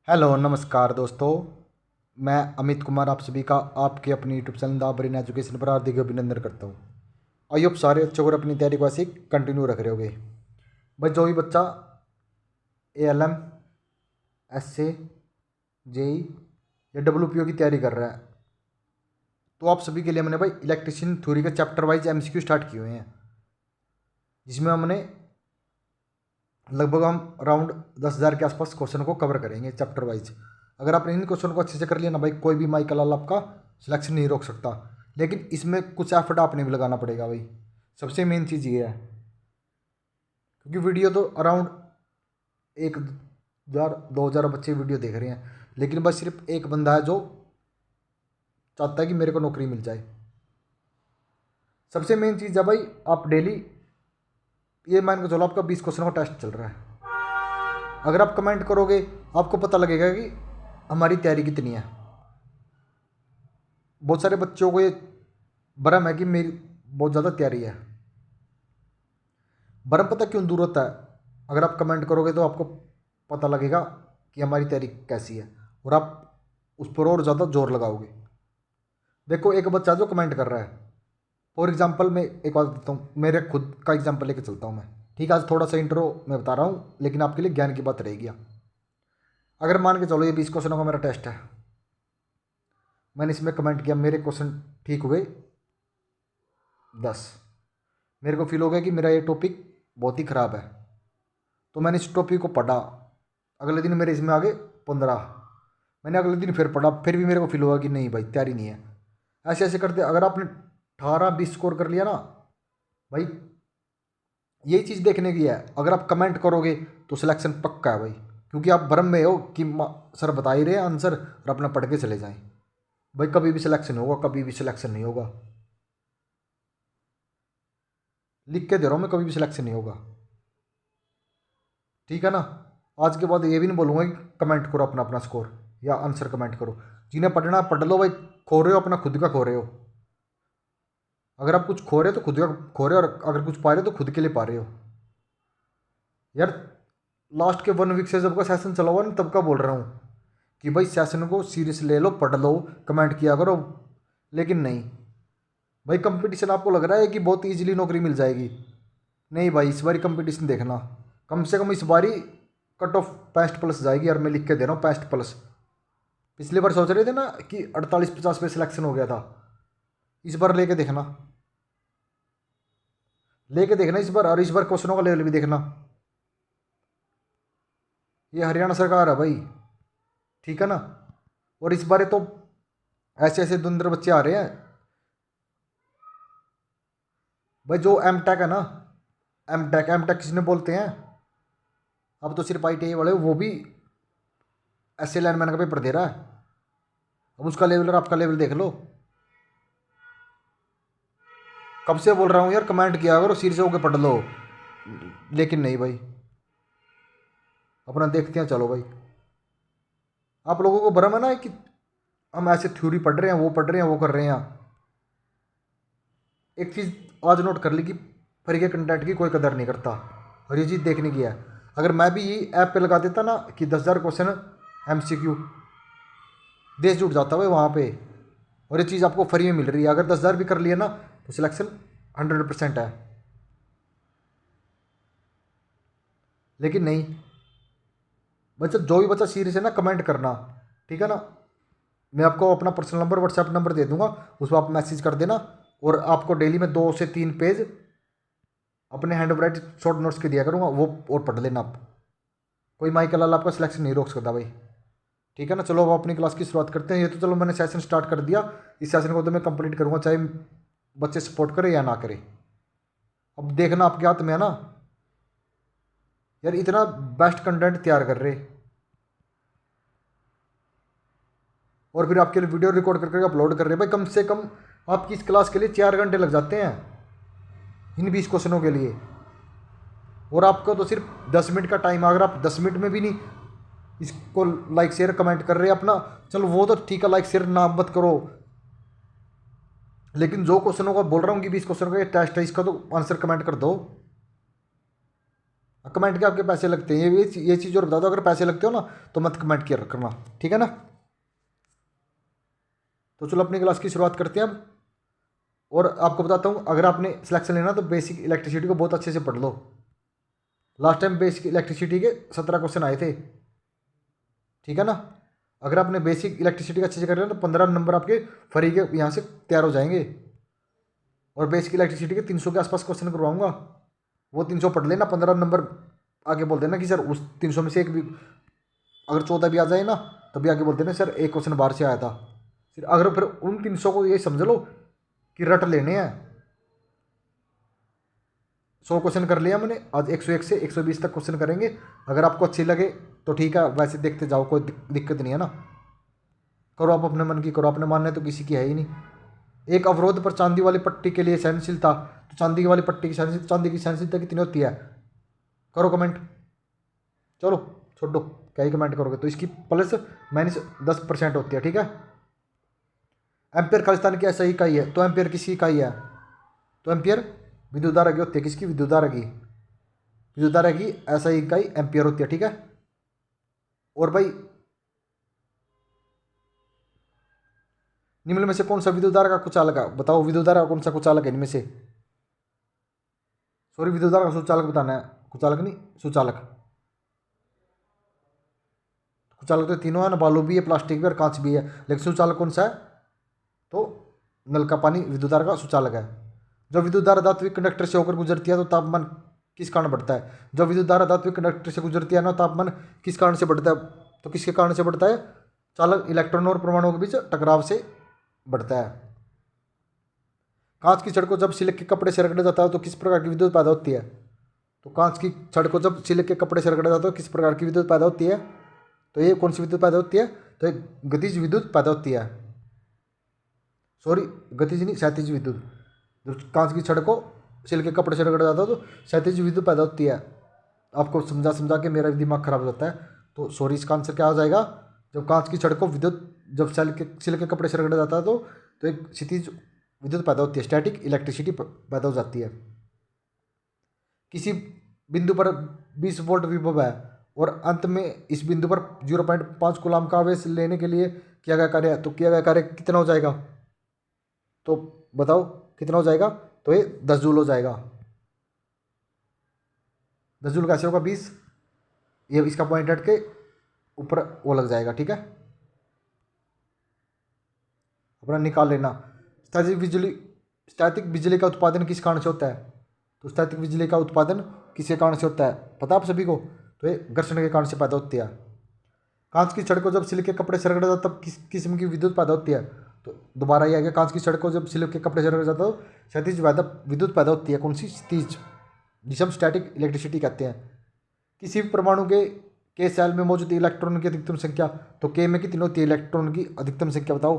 Hello नमस्कार दोस्तों। मैं अमित कुमार आप सभी का आपके अपनी YouTube channel the brain education पर हार्दिक अभिनंदन करता हूँ। आई होप सारे बच्चों को अपनी तैयारी को ऐसे ही कंटिन्यू रख रहे होगे। भाई जो भी बच्चा ALM SA JEE या WPO की तैयारी कर रहा है तो आप सभी के लिए मैंने भाई इलेक्ट्रिशियन थ्योरी के चैप्टर वाइज MCQ स्टार्ट किए हुए हैं, जिसमें हमने लगभग हम अराउंड 10,000 के आसपास क्वेश्चन को कवर करेंगे चैप्टर वाइज। अगर आपने इन क्वेश्चन को अच्छे से कर लिया ना भाई, कोई भी माइकल लाल आपका सिलेक्शन नहीं रोक सकता। लेकिन इसमें कुछ एफर्ट आपने भी लगाना पड़ेगा भाई, सबसे मेन चीज़ ये है। क्योंकि वीडियो तो अराउंड 1,000 2,000 बच्चे वीडियो देख रहे हैं, लेकिन बस सिर्फ एक बंदा है जो चाहता है कि मेरे को नौकरी मिल जाए। सबसे मेन चीज़ है भाई, आप डेली ये मान के चलो आपका 20 क्वेश्चन का टेस्ट चल रहा है। अगर आप कमेंट करोगे आपको पता लगेगा कि हमारी तैयारी कितनी है। बहुत सारे बच्चों को ये भ्रम है कि मेरी बहुत ज़्यादा तैयारी है। भ्रम पता क्यों दूर होता है? अगर आप कमेंट करोगे तो आपको पता लगेगा कि हमारी तैयारी कैसी है और आप उस पर और ज़्यादा जोर लगाओगे। देखो एक बच्चा जो कमेंट कर रहा है, फॉर एग्जाम्पल मैं एक बात बताता हूँ, मेरे खुद का एग्जाम्पल लेके चलता हूँ मैं। ठीक है, आज थोड़ा सा इंट्रो मैं बता रहा हूँ लेकिन आपके लिए ज्ञान की बात रहेगी। अगर मान के चलो ये 20 क्वेश्चनों का मेरा टेस्ट है, मैंने इसमें कमेंट किया, मेरे क्वेश्चन ठीक हुए 10, मेरे को फील हो गया कि मेरा ये टॉपिक बहुत ही ख़राब है, तो मैंने इस टॉपिक को पढ़ा। अगले दिन मेरे इसमें आ गए 15, मैंने अगले दिन फिर पढ़ा, फिर भी मेरे को फील हुआ कि नहीं भाई तैयारी नहीं है। ऐसे ऐसे करते अगर आपने 18-20 स्कोर कर लिया ना भाई, यही चीज़ देखने की है। अगर आप कमेंट करोगे तो सिलेक्शन पक्का है भाई, क्योंकि आप भ्रम में हो कि सर बता ही रहे हैं आंसर और अपना पढ़ के चले जाएं। भाई कभी भी सिलेक्शन होगा, कभी भी सिलेक्शन नहीं होगा। लिख के दे रहा हूँ मैं, कभी भी सिलेक्शन नहीं होगा। ठीक है ना? आज के बाद ये भी नहीं बोलूँगा कि कमेंट करो अपना अपना स्कोर या आंसर कमेंट करो। जिन्हें पढ़ना पढ़ लो भाई, खो रहे हो अपना खुद का खो रहे हो। अगर आप कुछ खो रहे हो तो खुद का खो रहे हो, और अगर कुछ पा रहे हो तो खुद के लिए पा रहे हो यार। लास्ट के 1 वीक से जब का सेशन चला हुआ ना तब का बोल रहा हूँ कि भाई सेशन को सीरियस ले लो, पढ़ लो, कमेंट किया करो। लेकिन नहीं भाई, कंपटीशन आपको लग रहा है कि बहुत इजीली नौकरी मिल जाएगी। नहीं भाई, इस बारी कंपटीशन देखना, कम से कम इस बारी कट ऑफ 65+ जाएगी। यार मैं लिख के दे रहा हूँ 65+। पिछली बार सोच रहे थे ना कि 48-50 पे सिलेक्शन हो गया था, इस बार लेके देखना इस बार। और इस बार क्वेश्चनों का लेवल भी देखना। ये हरियाणा सरकार है भाई, ठीक है ना? और इस बार तो ऐसे ऐसे धुंधर बच्चे आ रहे हैं भाई। जो M Tech है ना, M Tech किसने बोलते हैं? अब तो सिर्फ ITI वाले, वो भी ऐसे लाइनमैन का पेपर दे रहा है। अब उसका लेवल और आपका लेवल देख लो। कब से बोल रहा हूँ यार, कमेंट किया करो, सीरियस होकर पढ़ लो। लेकिन नहीं भाई, अपना देखते हैं चलो भाई। आप लोगों को भ्रम है ना कि हम ऐसे थ्योरी पढ़ रहे हैं, वो पढ़ रहे हैं, वो कर रहे हैं। एक चीज़ आज नोट कर ली कि फ्री के कंटेंट की कोई कदर नहीं करता, और ये चीज़ देखने की है। अगर मैं भी ये ऐप पे लगा देता ना कि 10,000 क्वेश्चन MCQ, देश जुट जाता भाई वहाँ पे। और ये चीज़ आपको फ्री में मिल रही है। अगर 10,000 भी कर लिया ना तो सिलेक्शन 100% है। लेकिन नहीं बच्चा, जो भी बच्चा सीरियस है ना, कमेंट करना, ठीक है ना? मैं आपको अपना पर्सनल नंबर, व्हाट्सएप नंबर दे दूंगा, उस पर आप मैसेज कर देना। और आपको डेली में 2 से 3 पेज अपने हैंड राइट शॉर्ट नोट्स के दिया करूँगा, वो और पढ़ लेना आप। कोई माइकल लाल आपका सिलेक्शन नहीं रोक सकता भाई, ठीक है ना? चलो अब अपनी क्लास की शुरुआत करते हैं। ये तो चलो मैंने सेशन स्टार्ट कर दिया, इस सेशन को तो मैं कंप्लीट करूँगा चाहे बच्चे सपोर्ट करें या ना करें। अब देखना आपके हाथ में है ना यार, इतना बेस्ट कंटेंट तैयार कर रहे और फिर आपके लिए वीडियो रिकॉर्ड करके अपलोड कर रहे भाई। कम से कम आपकी इस क्लास के लिए 4 घंटे लग जाते हैं इन 20 क्वेश्चनों के लिए, और आपको तो सिर्फ 10 मिनट का टाइम। अगर आप 10 मिनट में भी नहीं इसको लाइक शेयर कमेंट कर रहे अपना, चलो वो तो ठीक है, लाइक शेयर ना मत करो, लेकिन जो क्वेश्चनों का बोल रहा हूँ कि 20 क्वेश्चनों का ये टेस्ट है, इसका तो आंसर कमेंट कर दो। कमेंट के आपके पैसे लगते हैं, ये चीज़ और बता दो, अगर पैसे लगते हो ना तो मत कमेंट किया करना, ठीक है ना। तो चलो अपनी क्लास की शुरुआत करते हैं अब। और आपको बताता हूँ, अगर आपने सिलेक्शन लेना तो बेसिक इलेक्ट्रिसिटी को बहुत अच्छे से पढ़ लो। लास्ट टाइम बेसिक इलेक्ट्रिसिटी के 17 क्वेश्चन आए थे, ठीक है ना। अगर आपने बेसिक इलेक्ट्रिसिटी का अच्छे से कर लिया तो 15 नंबर आपके फ्री के यहाँ से तैयार हो जाएंगे। और बेसिक इलेक्ट्रिसिटी के 300 के आसपास क्वेश्चन करवाऊंगा, वो 300 पढ़ लेना, 15 नंबर आगे बोल देना कि सर उस 300 में से एक भी अगर 14 भी आ जाए ना तभी आगे बोल देना सर एक क्वेश्चन बाहर से आया था। फिर अगर फिर उन 300 को ये समझ लो कि रट लेने हैं। 100 क्वेश्चन कर लिया मैंने, आज 101 से 120 तक क्वेश्चन करेंगे। अगर आपको अच्छी लगे तो ठीक है, वैसे देखते जाओ, कोई दिक्कत नहीं है ना। करो आप अपने मन की करो, अपने मानने तो किसी की है ही नहीं। एक अवरोध पर चांदी वाली पट्टी के लिए सहनशीलता, तो चांदी वाली पट्टी की सहनशीलता, चांदी की सहनशीलता कितनी होती है? करो कमेंट। चलो छोड़ो, क्या ही कमेंट करोगे, तो इसकी प्लस माइनस 10% होती है, ठीक है। एम्पियर खालिस्तान की ऐसा ही इकाई है, तो एम्पियर किसकी इकाई है? तो एम्पियर विद्युत धारा की होती है, किसकी? विद्युत धारा की। विद्युत धारा की ऐसा ही इकाई एम्पियर होती है, ठीक है। और भाई निम्न में से कौन सा विद्युत धारा का कुचालक है? बताओ विद्युत धारा का कौन सा कुचालक है इनमें से? सॉरी, विद्युत धारा का सुचालक बताना है, कुचालक नहीं, सुचालक। कुचालक तो तीनों है ना, बालू भी है, प्लास्टिक भी और कांच भी है, लेकिन सुचालक कौन सा है? तो नल का पानी विद्युत धारा का सुचालक है। जब विद्युत धारा धात्विक कंडक्टर से होकर गुजरती है तो तापमान किस कारण बढ़ता है? जब विद्युत धारा धात्विक कंडक्टर से गुजरती है ना, तापमान किस कारण से बढ़ता है? तो किसके कारण से बढ़ता है? चालक इलेक्ट्रॉन और परमाणुओं के बीच टकराव से बढ़ता है। कांच की छड़ को जब सिल्क के कपड़े से रगड़ा जाता है तो किस प्रकार की विद्युत पैदा होती है? तो कांच की छड़ को जब सिल्क के कपड़े से रगड़ा जाता है तो किस प्रकार की विद्युत पैदा होती है? तो ये कौन सी विद्युत पैदा होती है? तो एक गतिज विद्युत पैदा होती है। सॉरी, गतिज नहीं, क्षैतिज विद्युत। जब कांच की छड़ को सिल्क के कपड़े से रगड़ा जाता है तो क्षैतिज विद्युत पैदा होती है। आपको समझा समझा के मेरा दिमाग खराब हो जाता है, तो सॉरी, इसका आंसर क्या हो जाएगा? जब कांच की छड़ को विद्युत जब सिल्क के कपड़े से रगड़ा जाता है तो एक क्षितिज विद्युत पैदा होती है, स्टैटिक इलेक्ट्रिसिटी पैदा हो जाती है। किसी बिंदु पर 20 वोल्ट विभव है और अंत में इस बिंदु पर 0.5 कूलाम का आवेश लेने के लिए किया गया कार्य है, तो किया गया कार्य कितना हो जाएगा? तो बताओ कितना हो जाएगा? तो ये 10 जूल हो जाएगा। 10 जूल कैसे होगा? 20, ये इसका पॉइंट हट के ऊपर वो लग जाएगा, ठीक है। अपना निकाल लेना। स्टैटिक बिजली का उत्पादन किस कारण से होता है? तो स्टैटिक बिजली का उत्पादन किसके कारण से होता है पता आप सभी को? तो ये घर्षण के कारण से पैदा होती है। कांच की छड़ को जब सिल्क के कपड़े से रगड़ा जाता है तब किस किस्म की विद्युत पैदा होती है? तो दोबारा ये आ गया, कांच की छड़ को जब सिल्क के कपड़े से रगड़ा जाता है तो क्षैतिज विद्युत पैदा होती है। कौन सी? क्षैतिज, जिसे हम स्टैटिक इलेक्ट्रिसिटी कहते हैं। किसी भी परमाणु के सेल में मौजूद इलेक्ट्रॉन की अधिकतम संख्या, तो के में कितनी होती है इलेक्ट्रॉन की अधिकतम संख्या बताओ?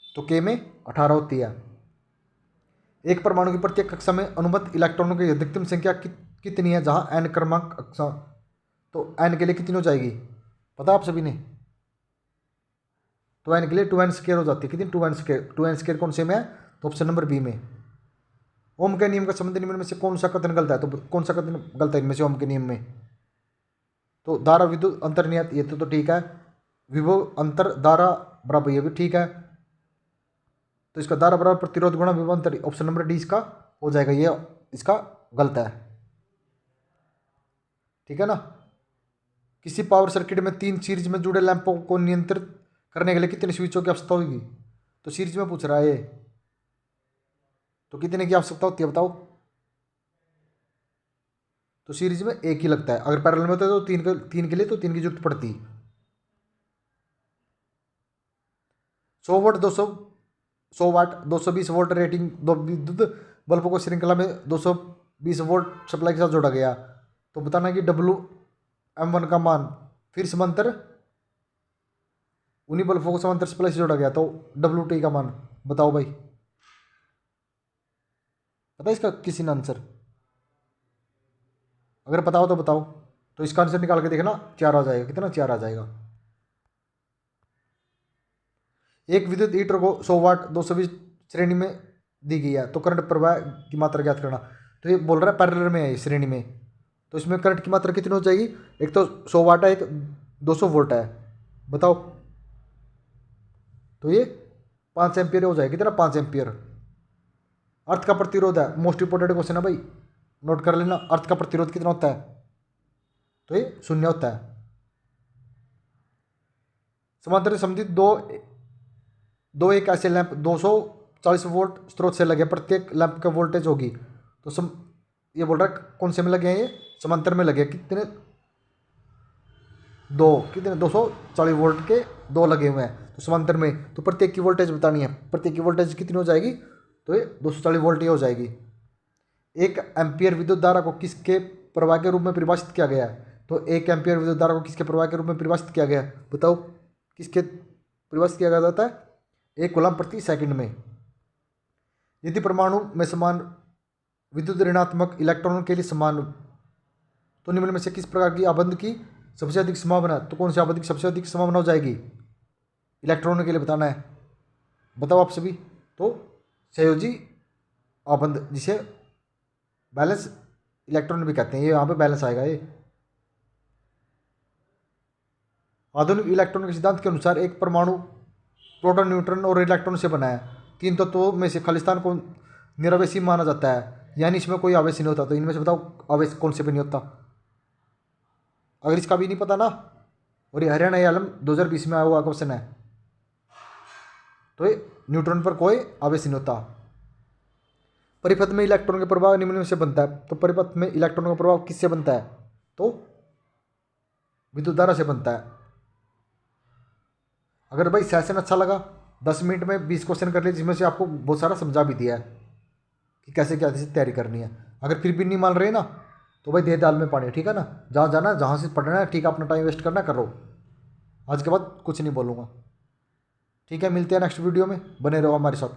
तो के में 18 होती है। एक परमाणु की प्रत्येक कक्षा में अनुबंध इलेक्ट्रॉनों की अधिकतम संख्या कितनी है जहां n क्रमांक कक्षा? तो n के लिए कितनी हो जाएगी पता आप सभी ने? तो n के लिए 2n स्क्वायर हो जाती है, कितनी? 2n square. 2n स्क्वायर कौन से में है? तो ऑप्शन नंबर बी में। ओम के नियम का संबंध निम्न में से कौन सा कथन गलत है? तो कौन सा कथन गलत है इनमें से ओम के नियम में? तो धारा विद्युत अंतर्नियत, ये तो ठीक है। विभव अंतर धारा बराबर, ये भी ठीक है। तो इसका धारा बराबर प्रतिरोध गुणा विभव अंतर, ऑप्शन नंबर डी इसका हो जाएगा, ये इसका गलत है, ठीक है ना। किसी पावर सर्किट में 3 सीरीज में जुड़े लैंपों को नियंत्रित करने के लिए कितने स्विचों की आवश्यकता होगी? तो सीरीज में पूछ रहा है ये, तो कितने की आवश्यकता होती है बताओ? तो सीरीज में एक ही लगता है, अगर पैरेलल में होता है तो तीन के लिए तो 3 की जरूरत पड़ती। 100 वोल्ट 100 वाट 220 वोल्ट रेटिंग दो विद्युत बल्बों को श्रृंखला में 220 वोल्ट सप्लाई के साथ जोड़ा गया, तो बताना कि WM1 का मान, फिर समांतर उन्हीं बल्बों को समांतर सप्लाई से जोड़ा गया, तो WT का मान बताओ भाई। पता है इसका किसी ने आंसर? अगर पता हो तो बताओ। तो इसका आंसर निकाल के देखना, 4 आ जाएगा। कितना? 4 आ जाएगा। एक विद्युत हीटर को 100 वाट 220 श्रेणी में दी गई है, तो करंट प्रवाह की मात्रा ज्ञात करना। तो ये बोल रहा है पैरेलल में है इस श्रेणी में, तो इसमें करंट की मात्रा कितनी हो जाएगी? एक तो 100 वाट है, एक 200 वोल्ट है। बताओ, तो ये 5 एम्पियर हो जाएगी। कितना? 5 एम्पियर। अर्थ का प्रतिरोध है, मोस्ट इंपोर्टेंट क्वेश्चन है भाई, नोट कर लेना। अर्थ का प्रतिरोध कितना होता है? तो ये 0 होता है। समांतर संबंधित दो एक ऐसे लैंप 240 वोल्ट स्रोत से लगे, प्रत्येक लैंप का वोल्टेज होगी। तो ये बोल रहा है कौन से में लगे हैं? ये समांतर में लगे। कितने? कितने? 240 वोल्ट के दो लगे हुए हैं तो समांतर में। तो प्रत्येक की वोल्टेज बतानी है। प्रत्येक की वोल्टेज कितनी हो जाएगी? तो ये 240 वोल्ट ही हो जाएगी। 1 एम्पियर विद्युत धारा को किसके प्रवाह के रूप में परिभाषित किया गया है? तो 1 एम्पियर विद्युत धारा को किसके प्रवाह के रूप में परिभाषित किया गया है? बताओ, किसके परिभाषित किया जाता है? 1 कूलम प्रति सेकंड में। यदि परमाणु में समान विद्युत ऋणात्मक इलेक्ट्रॉन के लिए समान, तो निम्न में से किस प्रकार की आबंध की सबसे अधिक संभावना? तो कौन सी आबंध की सबसे अधिक संभावना हो जाएगी? इलेक्ट्रॉनों के लिए बताना है। बताओ आप सभी। तो संयोजी आबंध, जिसे बैलेंस इलेक्ट्रॉन भी कहते हैं, ये यहाँ पे बैलेंस आएगा। ये आधुनिक इलेक्ट्रॉन के सिद्धांत के अनुसार एक परमाणु प्रोटॉन, न्यूट्रॉन और इलेक्ट्रॉन से बना है। 3 तत्वों में से खालिस्तान को निरावेशी माना जाता है, यानी इसमें कोई आवेश नहीं होता। तो इनमें से बताओ आवेश कौन से भी नहीं होता? अगर इसका भी नहीं पता ना, और ये हरियाणा आलम 2020 में आया हुआ क्वेश्चन है, तो ये न्यूट्रॉन पर कोई आवेश नहीं होता। परिपथ में इलेक्ट्रॉन का प्रभाव निम्न में से बनता है। तो परिपथ में इलेक्ट्रॉन का प्रभाव किससे बनता है? तो विद्युत धारा से बनता है। अगर भाई सेशन अच्छा लगा, 10 मिनट में 20 क्वेश्चन कर लिए, जिसमें से आपको बहुत सारा समझा भी दिया है कि कैसे कैसे तैयारी करनी है। अगर फिर भी नहीं मान रहे ना, तो भाई दे दाल में पानी, ठीक है ना। जहाँ जाना है, जहाँ से पढ़ना है, ठीक है, अपना टाइम वेस्ट करना करो। आज के बाद कुछ नहीं बोलूँगा, ठीक है। मिलते हैं नेक्स्ट वीडियो में, बने रहो हमारे साथ।